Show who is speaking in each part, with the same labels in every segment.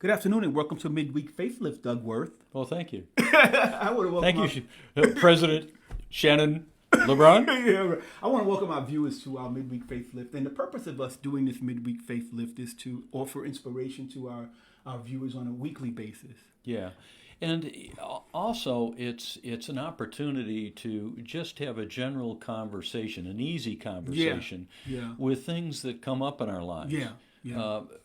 Speaker 1: Good afternoon and welcome to Midweek Facelift, Doug Worth.
Speaker 2: Well, thank you.
Speaker 1: I want to welcome
Speaker 2: Thank you, President Shannon Le Brun.
Speaker 1: I want to welcome our viewers to our Midweek Facelift. And the purpose of us doing this Midweek Facelift is to offer inspiration to our viewers on a weekly basis.
Speaker 2: Yeah. And also, it's an opportunity to just have a general conversation, an easy conversation with things that come up in our lives.
Speaker 1: Yeah.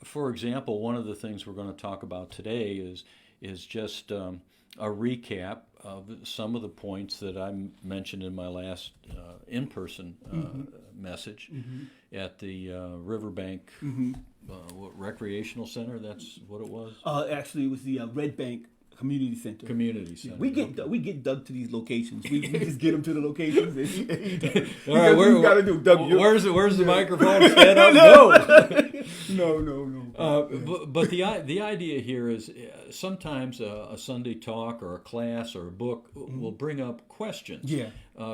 Speaker 2: For example, one of the things we're going to talk about today is just a recap of some of the points that I mentioned in my last in-person message at the Riverbank Recreational Center. That's what it was?
Speaker 1: Actually, it was the Red Bank Community Center.
Speaker 2: Yeah,
Speaker 1: we get Doug to these locations. We just get him to the locations.
Speaker 2: All right,
Speaker 1: what you got to do, Doug?
Speaker 2: Where's the microphone? Stand up.
Speaker 1: No.
Speaker 2: But the idea here is sometimes a Sunday talk or a class or a book will bring up questions.
Speaker 1: Yeah.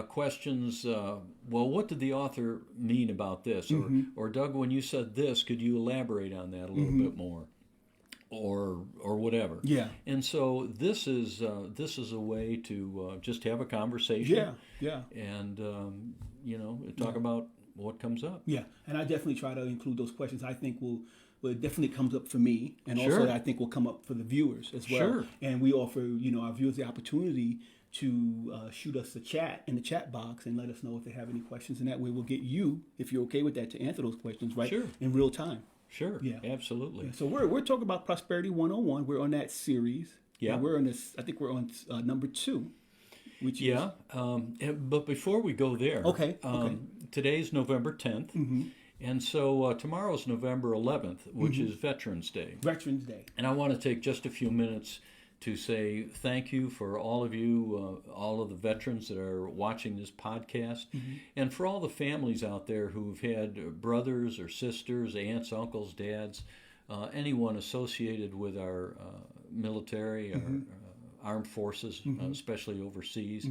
Speaker 2: Questions. Well, what did the author mean about this? Or Doug, when you said this, could you elaborate on that a little bit more? Or whatever.
Speaker 1: Yeah.
Speaker 2: And so this is a way to just have a conversation.
Speaker 1: Yeah.
Speaker 2: And talk about what comes up.
Speaker 1: Yeah. And I definitely try to include those questions. I think it definitely comes up for me, and also I think will come up for the viewers as well.
Speaker 2: Sure.
Speaker 1: And we offer our viewers the opportunity to shoot us a chat in the chat box and let us know if they have any questions, and that way we'll get you, if you're okay with that, to answer those questions in real time.
Speaker 2: Sure.
Speaker 1: Yeah.
Speaker 2: Absolutely.
Speaker 1: Yeah. So we're talking about Prosperity 101. We're on that series.
Speaker 2: Yeah.
Speaker 1: And we're on this. I think we're on number 2. Which is,
Speaker 2: but before we go there, today's November 10th, and so tomorrow's November 11th, which is Veterans Day.
Speaker 1: Veterans Day.
Speaker 2: And I want to take just a few minutes to say thank you for all of you, all of the veterans that are watching this podcast, and for all the families out there who've had brothers or sisters, aunts, uncles, dads, anyone associated with our military, our armed forces, especially overseas.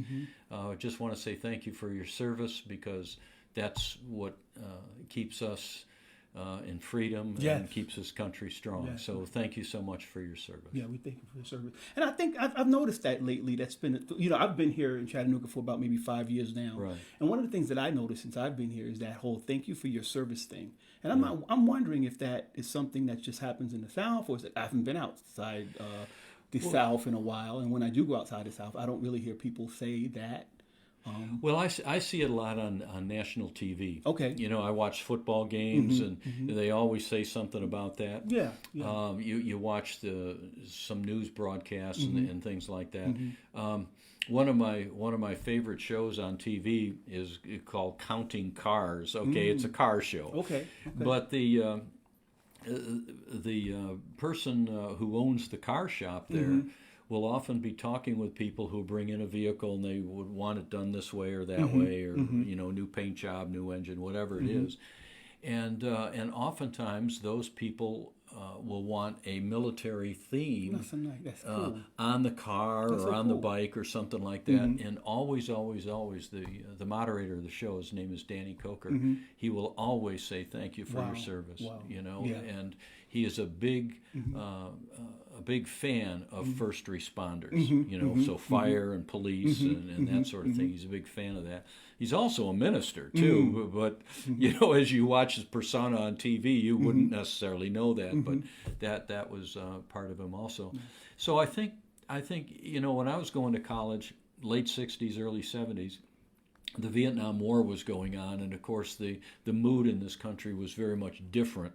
Speaker 2: Just want to say thank you for your service, because that's what keeps us in freedom and keeps this country strong. Yes. So thank you so much for your service.
Speaker 1: Yeah, we thank you for your service. And I think I've noticed that lately. That's been, I've been here in Chattanooga for about maybe 5 years now.
Speaker 2: Right.
Speaker 1: And one of the things that I noticed since I've been here is that whole thank you for your service thing. And I'm wondering if that is something that just happens in the South, or is it, I haven't been outside the South in a while. And when I do go outside the South, I don't really hear people say that.
Speaker 2: Well, I see it a lot on national TV.
Speaker 1: Okay.
Speaker 2: I watch football games, and they always say something about that.
Speaker 1: Yeah.
Speaker 2: You watch some news broadcasts and things like that. One of my favorite shows on TV is called Counting Cars. Okay, it's a car show.
Speaker 1: Okay.
Speaker 2: But the person who owns the car shop there will often be talking with people who bring in a vehicle and they would want it done this way or that way, or new paint job, new engine, whatever it is, and oftentimes those people will want a military theme
Speaker 1: That's cool.
Speaker 2: on the car or on the bike or something like that. And always the moderator of the show, his name is Danny Coker, he will always say thank you for your service.
Speaker 1: Wow.
Speaker 2: And he is a big fan of first responders, so fire and police and that sort of thing. He's a big fan of that. He's also a minister too, but as you watch his persona on TV, you wouldn't necessarily know that, but that was part of him also. So I think when I was going to college, late 60s, early 70s, the Vietnam War was going on, and of course the mood in this country was very much different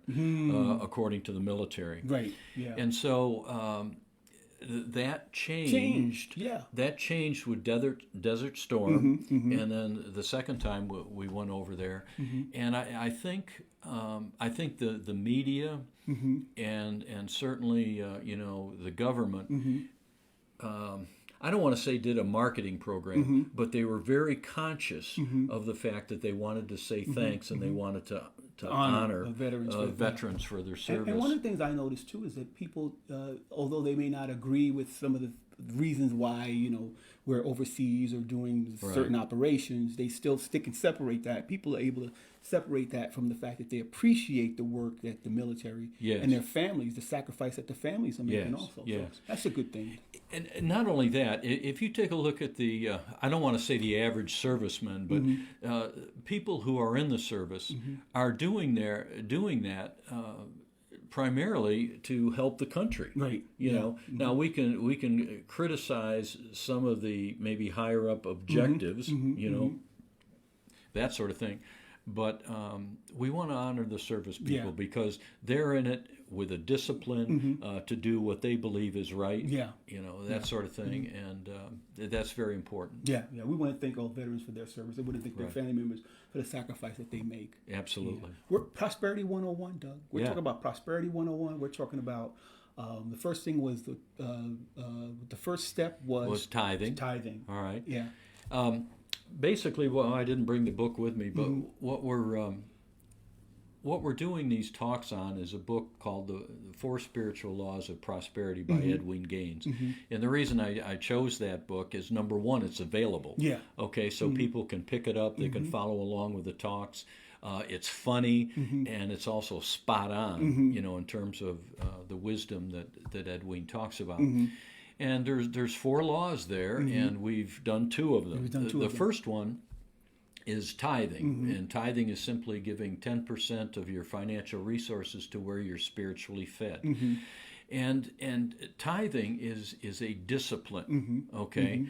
Speaker 2: according to the military.
Speaker 1: Right. Yeah.
Speaker 2: And so that changed. That changed with Desert Storm, and then the second time we went over there, and I think the media and certainly the government. I don't want to say did a marketing program, but they were very conscious of the fact that they wanted to say thanks and they wanted to honor veterans for their service.
Speaker 1: And one of the things I noticed too is that people, although they may not agree with some of the reasons why, we're overseas or doing certain operations, they still stick and separate that. People are able to separate that from the fact that they appreciate the work that the military and their families, the sacrifice that the families are making also.
Speaker 2: Yes.
Speaker 1: So that's a good thing.
Speaker 2: And not only that, if you take a look at the, I don't want to say the average serviceman, but people who are in the service are doing that primarily to help the country.
Speaker 1: Right.
Speaker 2: Now we can criticize some of the maybe higher up objectives, that sort of thing. But we want to honor the service people because they're in it with a discipline to do what they believe is right. That sort of thing, and that's very important.
Speaker 1: Yeah. We want to thank all veterans for their service. We want to thank their family members for the sacrifice that they make.
Speaker 2: Absolutely.
Speaker 1: We're Prosperity 101, Doug. We're talking about Prosperity 101. We're talking about the first thing was the first step was
Speaker 2: tithing.
Speaker 1: Tithing.
Speaker 2: All right.
Speaker 1: Yeah.
Speaker 2: Basically, well, I didn't bring the book with me, but what we're doing these talks on is a book called The Four Spiritual Laws of Prosperity by Edwin Gaines. And the reason I chose that book is, number one, it's available.
Speaker 1: Yeah.
Speaker 2: Okay, so people can pick it up, they can follow along with the talks. It's funny, and it's also spot on, in terms of the wisdom that Edwin talks about. And there's 4 laws there, and we've done 2 of them. The first one is tithing, and tithing is simply giving 10% of your financial resources to where you're spiritually fed. And tithing is a discipline, okay?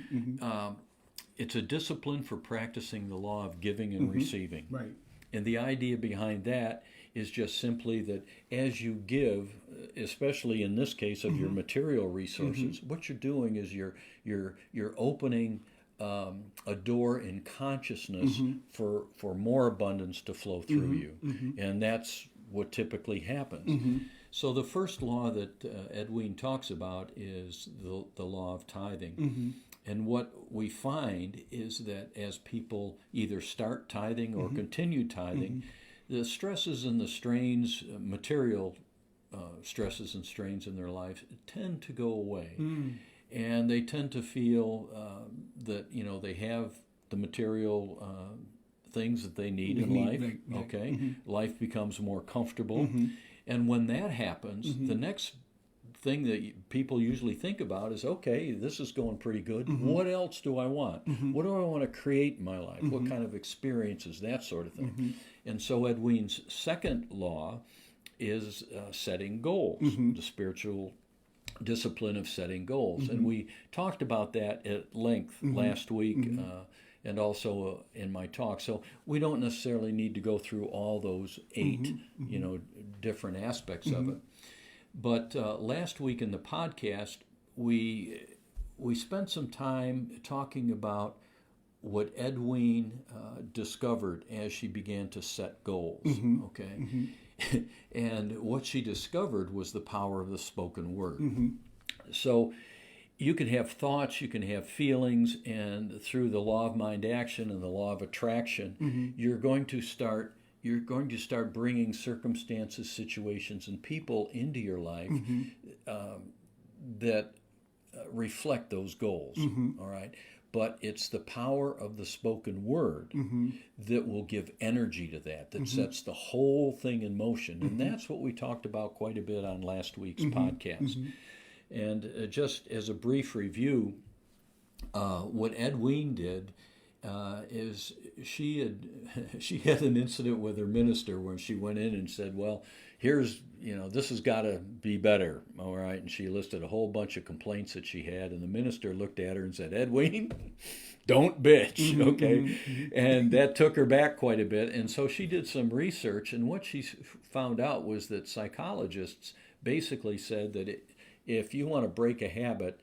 Speaker 2: It's a discipline for practicing the law of giving and receiving.
Speaker 1: Right.
Speaker 2: And the idea behind that is just simply that as you give, especially in this case of your material resources, what you're doing is you're opening a door in consciousness for more abundance to flow through you, and that's what typically happens. So the first law that Edwin talks about is the law of tithing. And what we find is that as people either start tithing or continue tithing, the stresses and the strains, material stresses and strains in their life tend to go away. And they tend to feel that, they have the material things that they need in life, okay? Life becomes more comfortable. And when that happens, the next thing that people usually think about is, okay, this is going pretty good. What else do I want? What do I want to create in my life? What kind of experiences, that sort of thing. And so Edwin's second law is setting goals, the spiritual discipline of setting goals. And we talked about that at length last week and also in my talk. So we don't necessarily need to go through all those 8, different aspects of it. But last week in the podcast, we spent some time talking about what Edwin discovered as she began to set goals, okay? And what she discovered was the power of the spoken word. So you can have thoughts, you can have feelings, and through the law of mind action and the law of attraction, you're going to start bringing circumstances, situations, and people into your life that reflect those goals, all right? But it's the power of the spoken word that will give energy to that sets the whole thing in motion. And that's what we talked about quite a bit on last week's podcast. And just as a brief review, what Edwin did is she had an incident with her minister where she went in and said, well, here's, this has got to be better, all right? And she listed a whole bunch of complaints that she had, and the minister looked at her and said, Edwin, don't bitch, okay? And that took her back quite a bit, and so she did some research, and what she found out was that psychologists basically said that if you want to break a habit,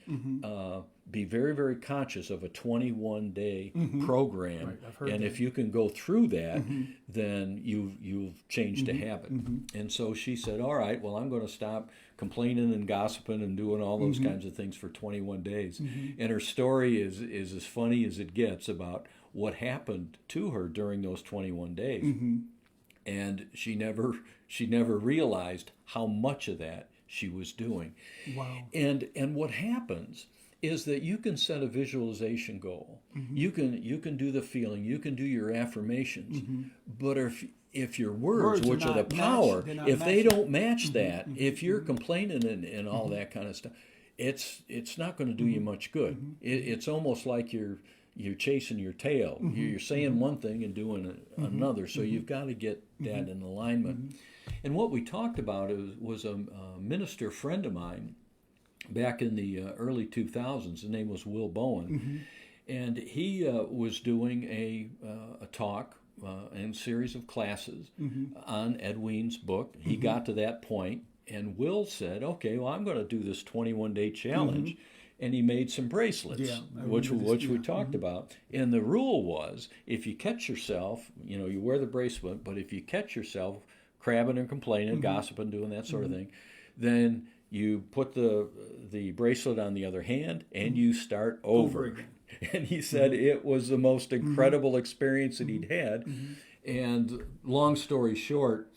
Speaker 2: be very, very conscious of a 21-day program.
Speaker 1: Right, I've heard
Speaker 2: and
Speaker 1: that.
Speaker 2: if you can go through that, then you've changed a habit. And so she said, all right, well, I'm going to stop complaining and gossiping and doing all those kinds of things for 21 days. And her story is as funny as it gets about what happened to her during those 21 days. And she never realized how much of that she was doing.
Speaker 1: Wow.
Speaker 2: And what happens is that you can set a visualization goal. You can do the feeling. You can do your affirmations. But if your words which are the power, if they don't match that, if you're complaining and all that kind of stuff, it's not going to do you much good. It's almost like you're chasing your tail. You're saying one thing and doing another. So you've got to get that in alignment. And what we talked about was a minister friend of mine back in the early 2000s. His name was Will Bowen. And he was doing a talk and series of classes on Ed Wein's book. He got to that point, and Will said, okay, well, I'm going to do this 21-day challenge. And he made some bracelets, which we talked about. And the rule was, if you catch yourself, you wear the bracelet, but if you catch yourself crabbing and complaining, gossiping, doing that sort of thing, then you put the bracelet on the other hand and you start over again. And he said it was the most incredible experience that he'd had. And long story short,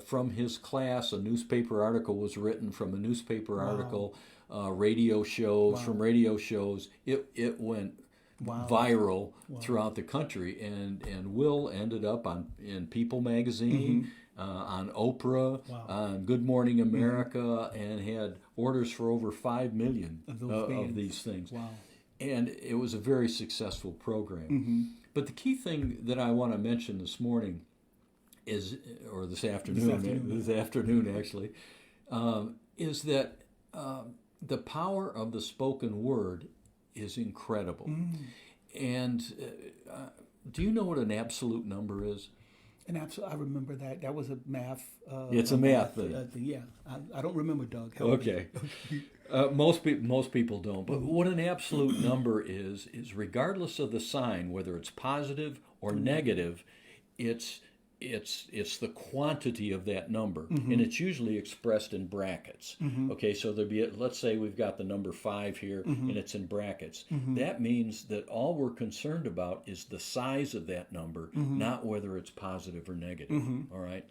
Speaker 2: from his class, a newspaper article was written, from a newspaper article, radio shows, from radio shows, it went viral throughout the country. And Will ended up in People magazine, on Oprah, on Good Morning America, and had orders for over 5 million of these things. And it was a very successful program. But the key thing that I want to mention this morning is, or this afternoon actually, is that the power of the spoken word is incredible. And do you know what an absolute number is?
Speaker 1: I remember that. That was a math.
Speaker 2: It's a math thing.
Speaker 1: Yeah, I don't remember, Doug.
Speaker 2: Okay. Most people don't. But what an absolute number is regardless of the sign, whether it's positive or negative, it's the quantity of that number, and it's usually expressed in brackets. Okay, so there'd be, let's say we've got the number 5 here, and it's in brackets. That means that all we're concerned about is the size of that number, not whether it's positive or negative. All right.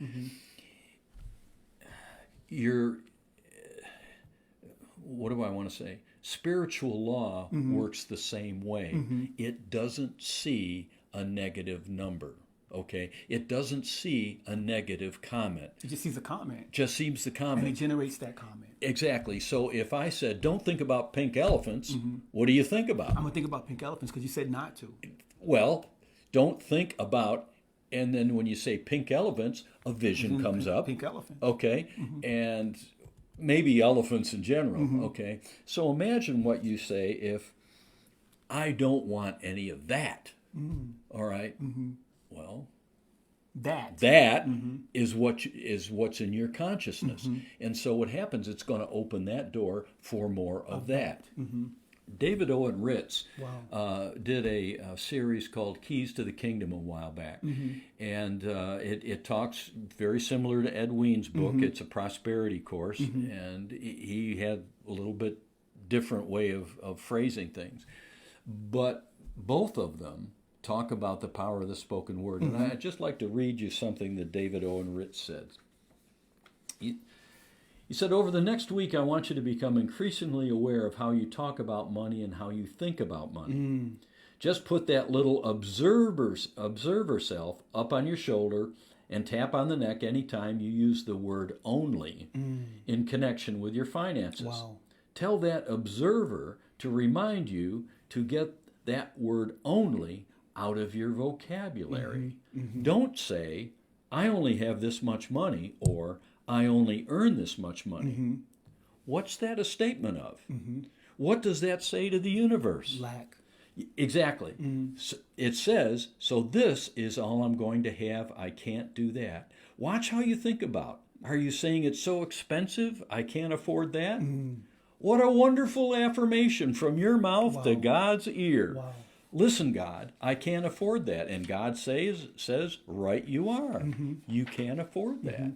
Speaker 2: What do I want to say? Spiritual law works the same way. It doesn't see a negative number. Okay, it doesn't see a negative comment.
Speaker 1: It just sees a comment.
Speaker 2: Just sees the comment.
Speaker 1: And it generates that comment.
Speaker 2: Exactly. So if I said, don't think about pink elephants, what do you think about?
Speaker 1: I'm going to think about pink elephants because you said not to.
Speaker 2: Well, don't think about, and then when you say pink elephants, a vision comes up.
Speaker 1: Pink elephant.
Speaker 2: Okay, and maybe elephants in general. Okay, so imagine what you say if I don't want any of that. All right. Well, that is what's in your consciousness, and so what happens? It's going to open that door for more of that. David Owen Ritz did a series called Keys to the Kingdom a while back, and it talks very similar to Ed Wein's book. It's a prosperity course, and he had a little bit different way of phrasing things, but both of them talk about the power of the spoken word. And I'd just like to read you something that David Owen Ritz said. He said, over the next week, I want you to become increasingly aware of how you talk about money and how you think about money. Just put that little observer self up on your shoulder and tap on the neck anytime you use the word only in connection with your finances. Tell that observer to remind you to get that word only out of your vocabulary. Don't say, I only have this much money, or I only earn this much money. What's that a statement of? What does that say to the universe?
Speaker 1: Lack.
Speaker 2: Exactly. So it says, so this is all I'm going to have. I can't do that. Watch how you think about. Are you saying it's so expensive I can't afford that? What a wonderful affirmation from your mouth to God's ear. Listen, God, I can't afford that. And God says, right you are. You can't afford that.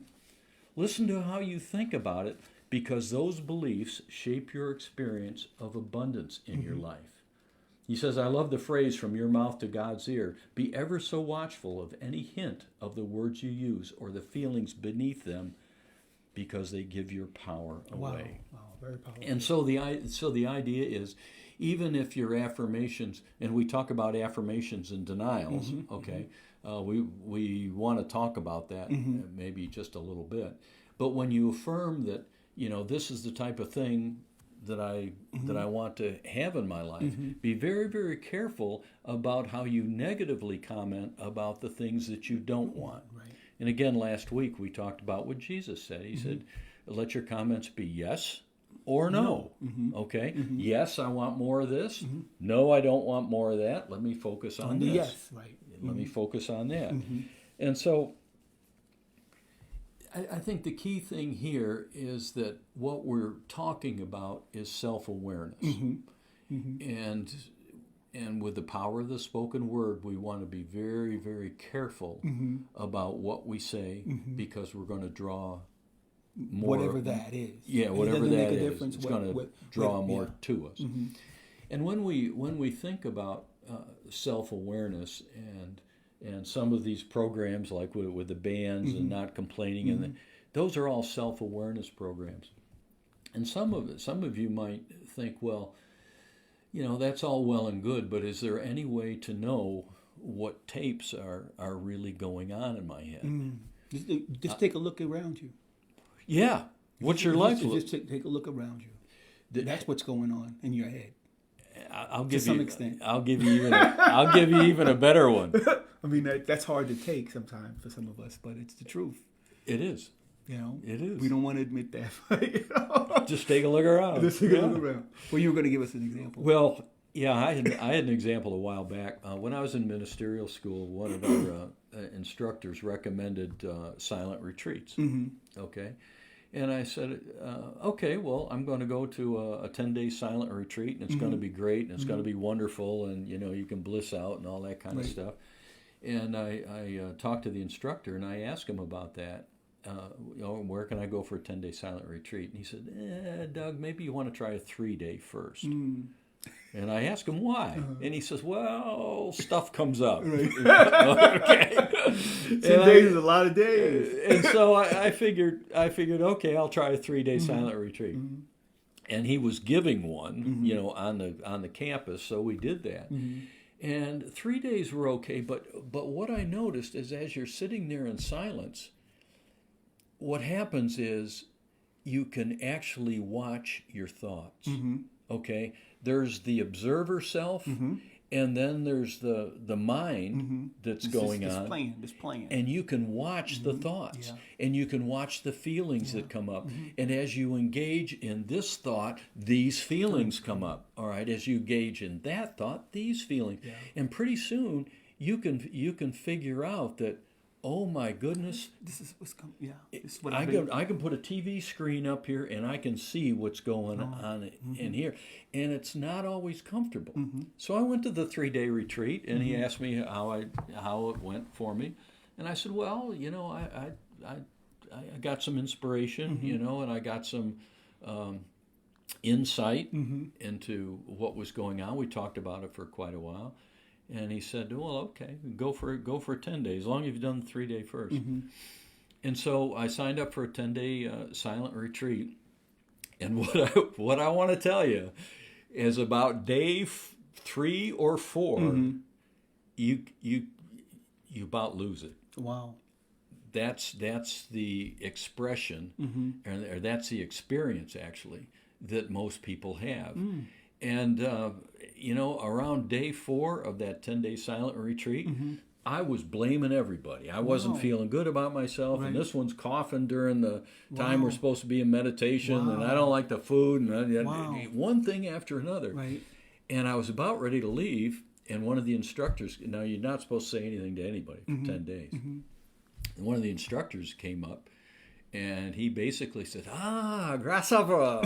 Speaker 2: Listen to how you think about it, because those beliefs shape your experience of abundance in your life. He says, I love the phrase from your mouth to God's ear. Be ever so watchful of any hint of the words you use or the feelings beneath them, because they give your power away.
Speaker 1: Wow, very powerful.
Speaker 2: And so the idea is, even if your affirmations, and we talk about affirmations and denials, okay? We want to talk about that maybe just a little bit. But when you affirm that, this is the type of thing that I want to have in my life, be very, very careful about how you negatively comment about the things that you don't want.
Speaker 1: Right.
Speaker 2: And again, last week we talked about what Jesus said. He said, let your comments be yes or no. Okay? Yes, I want more of this. No, I don't want more of that. Let me focus on this.
Speaker 1: Yes, right.
Speaker 2: Let me focus on that. And so I think the key thing here is that what we're talking about is self-awareness. And with the power of the spoken word, we want to be very, very careful about what we say because we're going to draw more.
Speaker 1: Whatever that is.
Speaker 2: Yeah, whatever that is. It's
Speaker 1: what,
Speaker 2: going to draw more to us. And when we think about self-awareness and some of these programs like with the bands and not complaining, and those are all self-awareness programs. And some of you might think, well, that's all well and good, but is there any way to know what tapes are really going on in my head?
Speaker 1: Just take a look around you.
Speaker 2: Yeah. What's your life look?
Speaker 1: Just take a look around you. That's what's going on in your head.
Speaker 2: I'll give
Speaker 1: to some extent.
Speaker 2: I'll give you even a better one.
Speaker 1: I mean, that's hard to take sometimes for some of us, but it's the truth.
Speaker 2: It is. It is.
Speaker 1: We don't want to admit that.
Speaker 2: Just take a look around.
Speaker 1: Just take a look around. Well, you were going to give us an example.
Speaker 2: Well, yeah, I had an example a while back. When I was in ministerial school, one of our instructors recommended silent retreats. Okay. And I said, okay, well, I'm going to go to a 10-day silent retreat, and it's going to be great, and it's going to be wonderful, and, you can bliss out and all that kind of stuff. And I talked to the instructor, and I asked him about that. Where can I go for a 10-day silent retreat? And he said, Doug, maybe you want to try a 3-day first. And I asked him why. And he says, well, stuff comes up. Okay.
Speaker 1: 10 days is a lot of days.
Speaker 2: And so I figured, okay, I'll try a 3-day silent retreat. And he was giving one, on the campus, so we did that. And 3 days were okay, but what I noticed is as you're sitting there in silence, what happens is you can actually watch your thoughts. Okay? There's the observer self, and then there's the mind that's going on.
Speaker 1: This plan.
Speaker 2: And you can watch the thoughts, and you can watch the feelings that come up. And as you engage in this thought, these feelings come up. All right? As you engage in that thought, these feelings. And pretty soon, you can figure out that, oh my goodness!
Speaker 1: This is what's coming. Yeah, this is what
Speaker 2: I can put a TV screen up here and I can see what's going on in here, and it's not always comfortable. So I went to the 3-day retreat, and he asked me how it went for me, and I said, well, I got some inspiration, and I got some insight into what was going on. We talked about it for quite a while. And he said, well, okay, go for 10 days, as long as you've done the 3-day first. And so I signed up for a 10-day silent retreat. And what I want to tell you is about day 3 or 4, you about lose it.
Speaker 1: Wow.
Speaker 2: That's the expression, or that's the experience, actually, that most people have. And, around day 4 of that 10-day silent retreat, I was blaming everybody. I wasn't feeling good about myself, and this one's coughing during the time we're supposed to be in meditation, and I don't like the food, and one thing after another.
Speaker 1: Right.
Speaker 2: And I was about ready to leave, and one of the instructors, now you're not supposed to say anything to anybody for 10 days. And one of the instructors came up, and he basically said, grasshopper.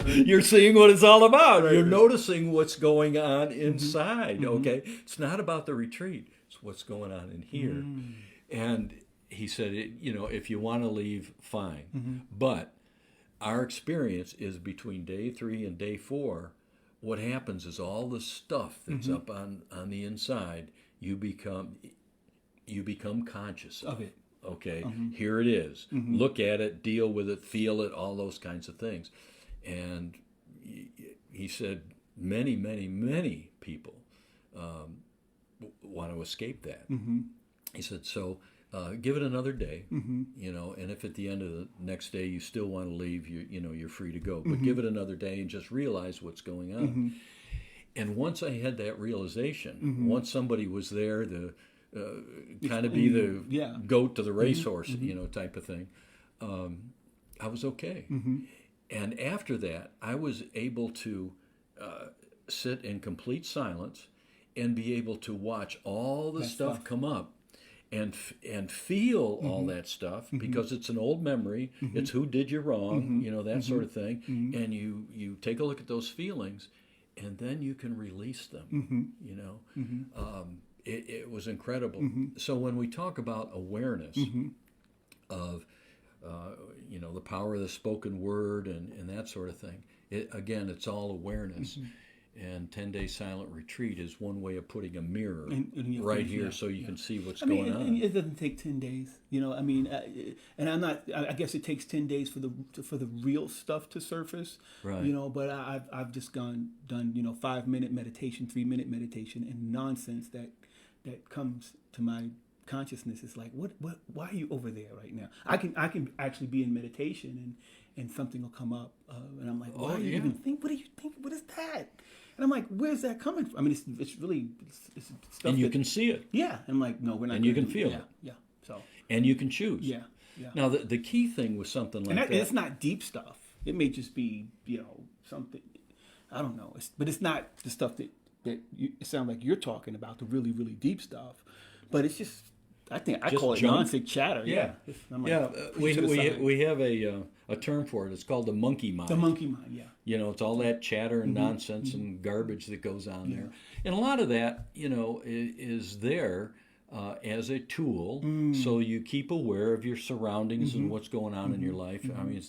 Speaker 2: You're seeing what it's all about. Right. You're noticing what's going on inside, okay? It's not about the retreat. It's what's going on in here. And he said, if you want to leave, fine. But our experience is between day 3 and day 4, what happens is all the stuff that's up on the inside, you become conscious of it. Okay, here it is. Look at it, deal with it, feel it, all those kinds of things. And, he said many, many, many people want to escape that.
Speaker 1: Mm-hmm.
Speaker 2: He said, so give it another day,
Speaker 1: Mm-hmm.
Speaker 2: and if at the end of the next day you still want to leave, you're free to go. But
Speaker 1: Mm-hmm.
Speaker 2: give it another day and just realize what's going on.
Speaker 1: Mm-hmm.
Speaker 2: And once I had that realization,
Speaker 1: Mm-hmm.
Speaker 2: once somebody was there to kind of be the
Speaker 1: Yeah.
Speaker 2: goat to the racehorse,
Speaker 1: Mm-hmm.
Speaker 2: type of thing, I was okay.
Speaker 1: Mm-hmm.
Speaker 2: And after that, I was able to sit in complete silence and be able to watch all the stuff come up and feel all that stuff, because it's an old memory. It's who did you wrong, that sort of thing. And you take a look at those feelings, and then you can release them. It was incredible. So when we talk about awareness of the power of the spoken word and that sort of thing, it's all awareness. And 10-day silent retreat is one way of putting a mirror right here, so you can see what's going on.
Speaker 1: And it doesn't take 10 days, and I'm not. I guess it takes 10 days for the real stuff to surface,
Speaker 2: Right.
Speaker 1: But I've just done 5-minute meditation, 3-minute meditation, and nonsense that comes to my consciousness. Is like, why are you over there right now? I can actually be in meditation and something will come up, and I'm like, why do you even think? What do you think? What is that? And I'm like, where's that coming from? I mean, it's really it's stuff.
Speaker 2: And you can see it.
Speaker 1: Yeah. I'm like, no, we're not.
Speaker 2: And you can feel it.
Speaker 1: Yeah. So.
Speaker 2: And you can choose.
Speaker 1: Yeah.
Speaker 2: Now, the key thing with something like that.
Speaker 1: And it's not deep stuff. It may just be, something, I don't know. But it's not the stuff that it sounds like you're talking about, the really, really deep stuff. But it's just, I think I
Speaker 2: Just
Speaker 1: call it
Speaker 2: junk.
Speaker 1: nonsense chatter. Yeah. I'm like,
Speaker 2: we have a term for it. It's called the monkey mind.
Speaker 1: the monkey mind, yeah.
Speaker 2: It's all that chatter and nonsense and garbage that goes on there. And a lot of that, is there as a tool, so you keep aware of your surroundings and what's going on in your life. I mean,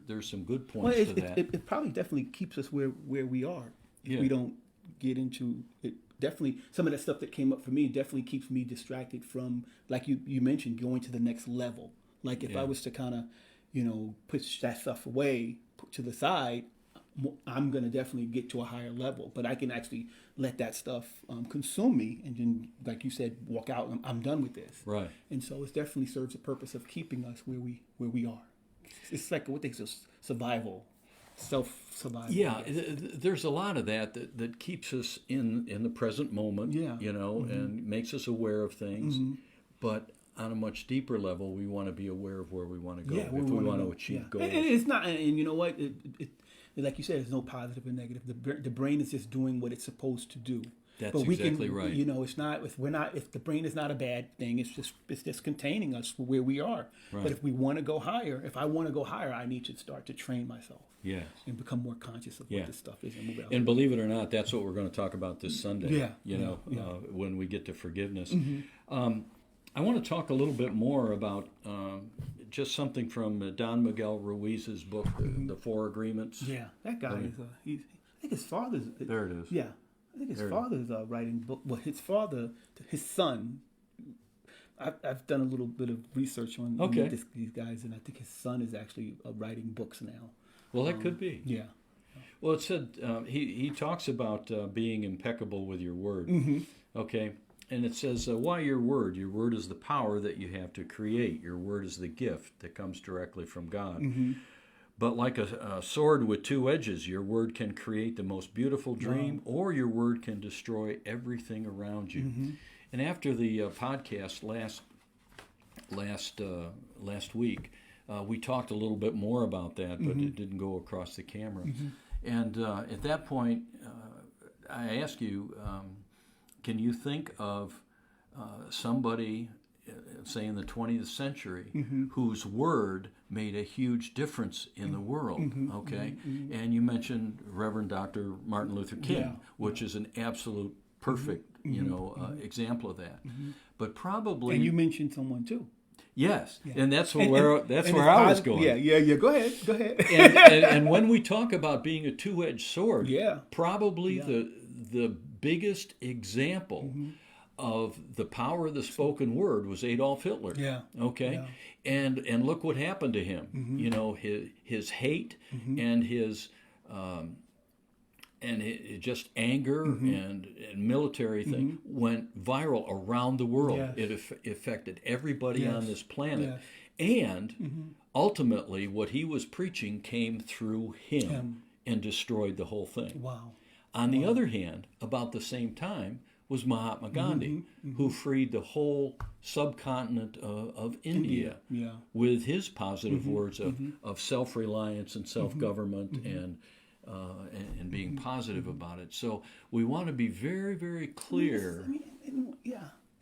Speaker 2: there's some good points to that.
Speaker 1: It probably definitely keeps us where we are. If we don't get into it. Definitely, some of that stuff that came up for me definitely keeps me distracted from, like you mentioned, going to the next level. Like if I was to kind of, push that stuff away, put to the side, I'm going to definitely get to a higher level. But I can actually let that stuff consume me, and then, like you said, walk out. And I'm done with this.
Speaker 2: Right.
Speaker 1: And so it definitely serves the purpose of keeping us where we are. It's like what they say, survival. Self-survival.
Speaker 2: Yeah, there's a lot of that keeps us in the present moment, and makes us aware of things. But on a much deeper level, we want to be aware of where we want to go if we want to achieve goals.
Speaker 1: And it's not, and you know what? It like you said, there's no positive or negative. The brain is just doing what it's supposed to do.
Speaker 2: That's exactly right.
Speaker 1: It's not. If the brain is not a bad thing, it's just containing us where we are.
Speaker 2: Right.
Speaker 1: But if we want to go higher, if I want to go higher, I need to start to train myself.
Speaker 2: Yes.
Speaker 1: And become more conscious of what this stuff is and move out.
Speaker 2: And believe it or not, that's what we're going to talk about this Sunday.
Speaker 1: Yeah.
Speaker 2: When we get to forgiveness. I want to talk a little bit more about just something from Don Miguel Ruiz's book, The Four Agreements.
Speaker 1: Yeah, that guy is. I think his father's.
Speaker 2: There it is.
Speaker 1: Yeah, I think his father's writing book. Well, his son. I've done a little bit of research on these guys, and I think his son is actually writing books now.
Speaker 2: Well, that could be.
Speaker 1: Yeah.
Speaker 2: Well, it said he talks about being impeccable with your word. Okay. And it says, why your word? Your word is the power that you have to create. Your word is the gift that comes directly from God. But like a sword with two edges, your word can create the most beautiful dream, or your word can destroy everything around you. And after the podcast last week, we talked a little bit more about that, but it didn't go across the camera. And at that point, I asked you, can you think of somebody, say in the 20th century, whose word made a huge difference in the world? Okay, and you mentioned Reverend Dr. Martin Luther King, which is an absolute perfect, example of that. But probably,
Speaker 1: and you mentioned someone too.
Speaker 2: Yes, and that's where I was going.
Speaker 1: Yeah. Go ahead.
Speaker 2: and when we talk about being a two-edged sword, probably the biggest example of the power of the spoken word was Adolf Hitler. Okay, and look what happened to him. His hate and his it just anger and military thing went viral around the world.
Speaker 1: Yes.
Speaker 2: It affected everybody on this planet.
Speaker 1: Yes.
Speaker 2: And ultimately, what he was preaching came through him and destroyed the whole thing.
Speaker 1: Wow.
Speaker 2: On the other hand, about the same time was Mahatma Gandhi, who freed the whole subcontinent of India with his positive words of self-reliance and self-government and being positive about it. So we want to be very, very clear.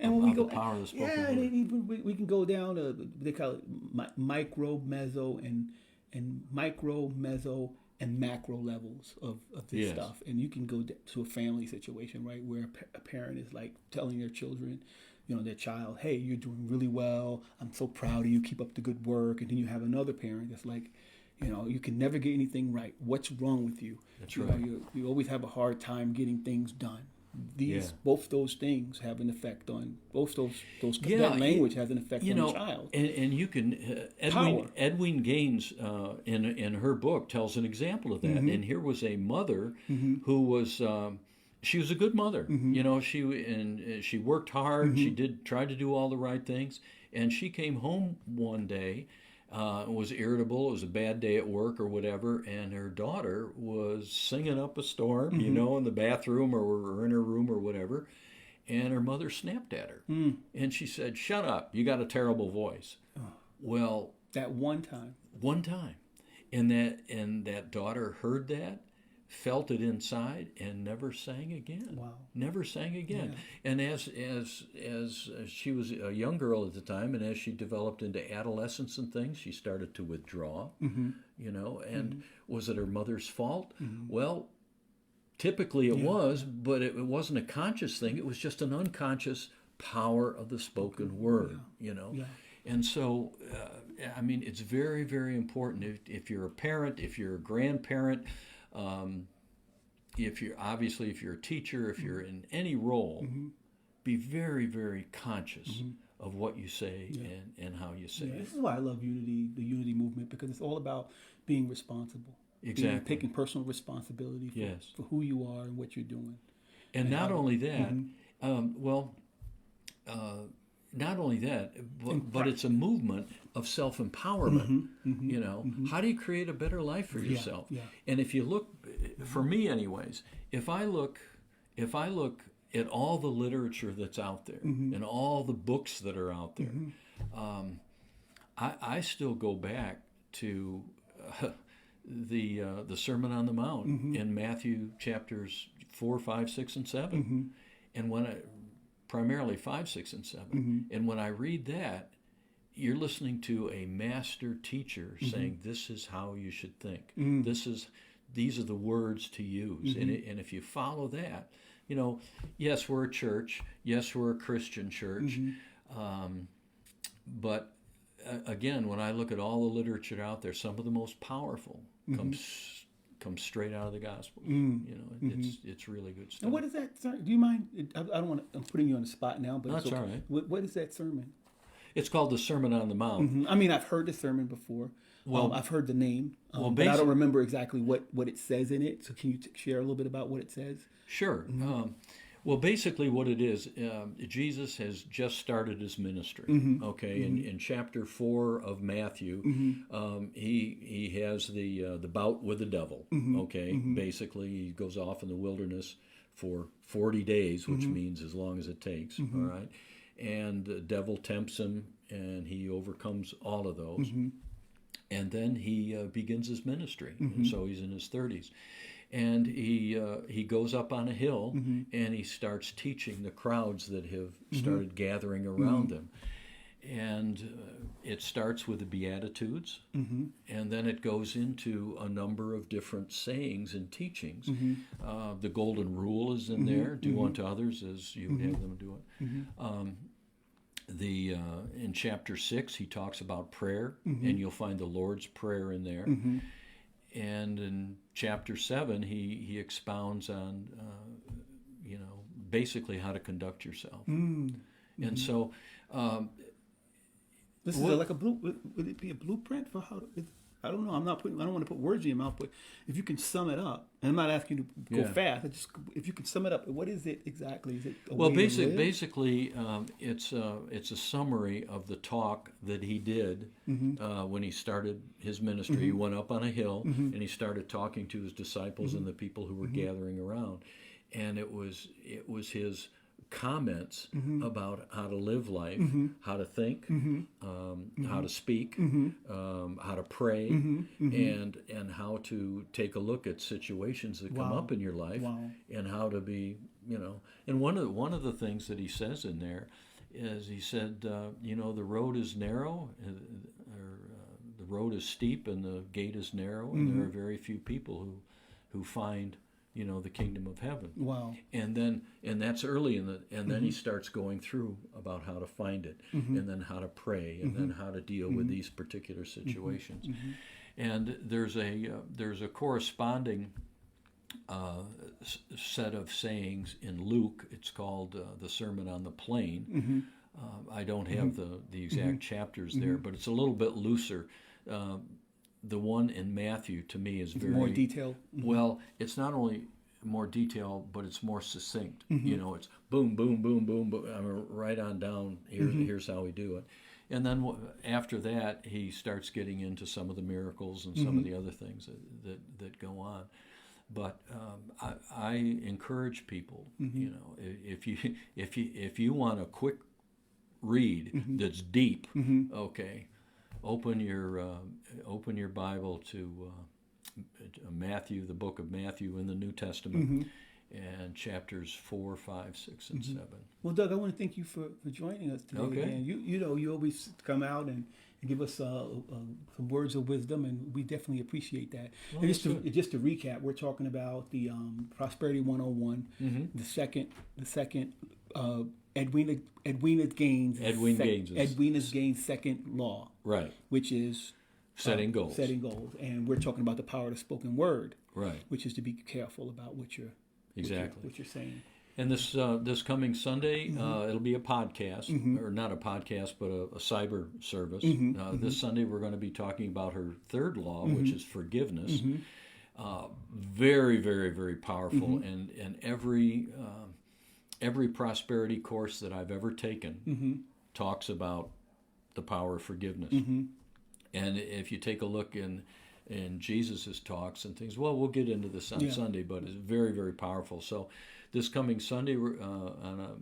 Speaker 1: And when we go,
Speaker 2: the power of the spoken word.
Speaker 1: and even we can go down to, they call it micro, meso, and micro, meso, and macro levels of this stuff. And you can go to a family situation, right, where a parent is like telling their children, their child, hey, you're doing really well. I'm so proud of you. Keep up the good work. And then you have another parent that's like, you can never get anything right. What's wrong with you?
Speaker 2: That's right.
Speaker 1: You always have a hard time getting things done. Both those things have an effect on both those that language has an effect on the child.
Speaker 2: And you can Edwin Gaines in her book tells an example of that. And here was a mother who was she was a good mother. She worked hard. She tried to do all the right things. And she came home one day. Was irritable. It was a bad day at work or whatever, and her daughter was singing up a storm, in the bathroom or in her room or whatever, and her mother snapped at her, and she said, "Shut up! You got a terrible voice." Well,
Speaker 1: that one time,
Speaker 2: and that daughter heard that, felt it inside, and never sang again.
Speaker 1: Wow.
Speaker 2: Never sang again. Yeah. And as she was a young girl at the time, and as she developed into adolescence and things, she started to withdraw, and was it her mother's fault? Well, typically it was, but it wasn't a conscious thing. It was just an unconscious power of the spoken word, And so, it's very, very important if you're a parent, if you're a grandparent, if you're a teacher, if you're in any role, be very, very conscious of what you say and how you say it.
Speaker 1: This is why I love the unity movement, because it's all about being responsible.
Speaker 2: Exactly.
Speaker 1: Taking personal responsibility for who you are and what you're doing.
Speaker 2: And not only that, not only that, but it's a movement of self-empowerment. How do you create a better life for yourself? And if you look, for me anyways, if I look at all the literature that's out there and all the books that are out there, I still go back to the Sermon on the Mount in Matthew chapters 4, 5, 6, and 7. And primarily 5, 6, and 7. And when I read that, you're listening to a master teacher saying, this is how you should think. These are the words to use. And if you follow that, yes, we're a church. Yes, we're a Christian church. But again, when I look at all the literature out there, some of the most powerful comes straight out of the Gospels. It's really good stuff.
Speaker 1: And what is that? Do you mind? I don't want to. I'm putting you on the spot now, but
Speaker 2: that's
Speaker 1: it's okay.
Speaker 2: All right.
Speaker 1: What is that sermon?
Speaker 2: It's called the Sermon on the Mount.
Speaker 1: I've heard the sermon before. Well, I've heard the name, but I don't remember exactly what it says in it. So can you share a little bit about what it says?
Speaker 2: Sure. Well, basically what it is, Jesus has just started his ministry, okay? In chapter 4 of Matthew, he has the bout with the devil, okay? Basically, he goes off in the wilderness for 40 days, which means as long as it takes, all right? And the devil tempts him, and he overcomes all of those. And then he begins his ministry, and so he's in his 30s. And he goes up on a hill and he starts teaching the crowds that have started gathering around him. And it starts with the Beatitudes, and then it goes into a number of different sayings and teachings. The Golden Rule is in there, do unto others as you would have them do it. In chapter 6, he talks about prayer, and you'll find the Lord's Prayer in there. And in chapter 7, he expounds on, basically how to conduct yourself. And so,
Speaker 1: this is like a would it be a blueprint for how? I don't know. I don't want to put words in your mouth, but if you can sum it up, and I'm not asking you to go
Speaker 2: Yeah.
Speaker 1: fast. If you can sum it up, what is it exactly? Is it a
Speaker 2: Well,
Speaker 1: way to live?
Speaker 2: basically, it's a summary of the talk that he did when he started his ministry. He went up on a hill and he started talking to his disciples and the people who were gathering around, and it was his comments about how to live life, how to think, how to speak, how to pray, and how to take a look at situations that come up in your life, and how to be, And one of the things that he says in there is he said, the road is narrow, or the road is steep, and the gate is narrow, and there are very few people who find the kingdom of heaven.
Speaker 1: Wow.
Speaker 2: And that's early and then he starts going through about how to find it, and then how to pray, and then how to deal with these particular situations. And there's a corresponding set of sayings in Luke. It's called the Sermon on the Plain. I don't have the exact chapters there, but it's a little bit looser. The one in Matthew, to me, is very
Speaker 1: more detailed.
Speaker 2: Well, it's not only more detailed, but it's more succinct. It's boom, boom, boom, boom, boom. I mean, right on down. Here's how we do it. And then after that, he starts getting into some of the miracles and some of the other things that go on. But I encourage people, if you want a quick read that's deep, okay. Open your Bible to Matthew, the book of Matthew in the New Testament, and chapters 4, 5, 6, and 7.
Speaker 1: Well, Doug, I want to thank you for joining us today.
Speaker 2: Okay.
Speaker 1: Again. You always come out and give us some words of wisdom, and we definitely appreciate that.
Speaker 2: Well,
Speaker 1: And just to recap, we're talking about the Prosperity 101, the second Edwina Gaines' second law,
Speaker 2: Right.
Speaker 1: which is
Speaker 2: Setting goals.
Speaker 1: And we're talking about the power of the spoken word,
Speaker 2: Right.
Speaker 1: which is to be careful about what you're saying.
Speaker 2: And this coming Sunday, it'll be a podcast, or not a podcast, but a cyber service. This Sunday, we're going to be talking about her third law, which is forgiveness. Very, very, very powerful, and every prosperity course that I've ever taken talks about the power of forgiveness. And if you take a look in Jesus' talks and things, well, we'll get into this on Sunday, but it's very, very powerful. So this coming Sunday, on our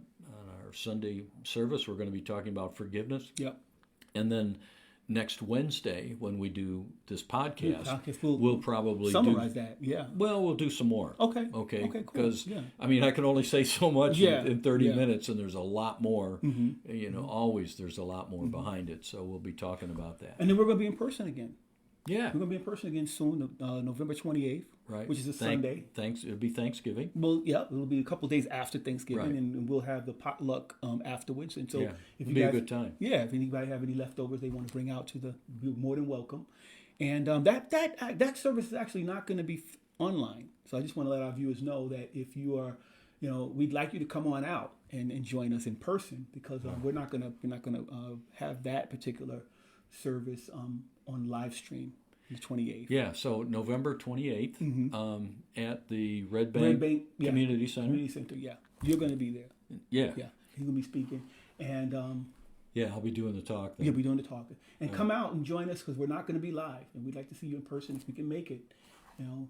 Speaker 2: Sunday service, we're going to be talking about forgiveness.
Speaker 1: Yep.
Speaker 2: And then next Wednesday, when we do this podcast,
Speaker 1: we'll
Speaker 2: we'll probably
Speaker 1: summarize that. Yeah.
Speaker 2: Well, we'll do some more.
Speaker 1: Okay.
Speaker 2: Okay.
Speaker 1: Cool.
Speaker 2: Because I mean, I can only say so much in 30 minutes, and there's a lot more. Always there's a lot more behind it. So we'll be talking about that.
Speaker 1: And then we're going to be in person again.
Speaker 2: Yeah.
Speaker 1: We're going to be in person again soon, November 28th,
Speaker 2: right.
Speaker 1: which is a Sunday.
Speaker 2: It'll be Thanksgiving.
Speaker 1: Well, yeah, it'll be a couple of days after Thanksgiving,
Speaker 2: Right.
Speaker 1: and we'll have the potluck afterwards. And so, if
Speaker 2: it'll
Speaker 1: you
Speaker 2: be
Speaker 1: guys,
Speaker 2: a good time.
Speaker 1: Yeah, if anybody have any leftovers they want to bring out you're more than welcome. And that service is actually not going to be online. So I just want to let our viewers know that if you are, we'd like you to come on out and join us in person, because we're not gonna have that particular service on live stream the 28th.
Speaker 2: Yeah, so November 28th at the Red Bank Community Center.
Speaker 1: Community Center, yeah. You're going to be there.
Speaker 2: Yeah.
Speaker 1: Yeah, you're going to be speaking. And
Speaker 2: I'll be doing the talk then.
Speaker 1: you'll be doing the talking. And come out and join us, because we're not going to be live. And we'd like to see you in person if we can make it. And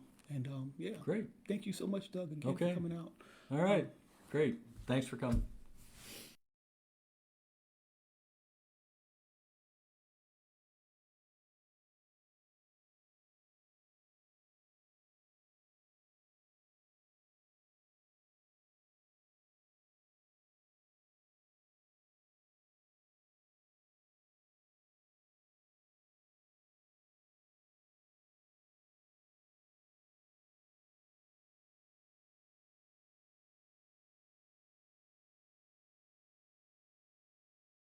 Speaker 2: Great.
Speaker 1: Thank you so much, Doug, again for coming out.
Speaker 2: All right. Great. Thanks for coming.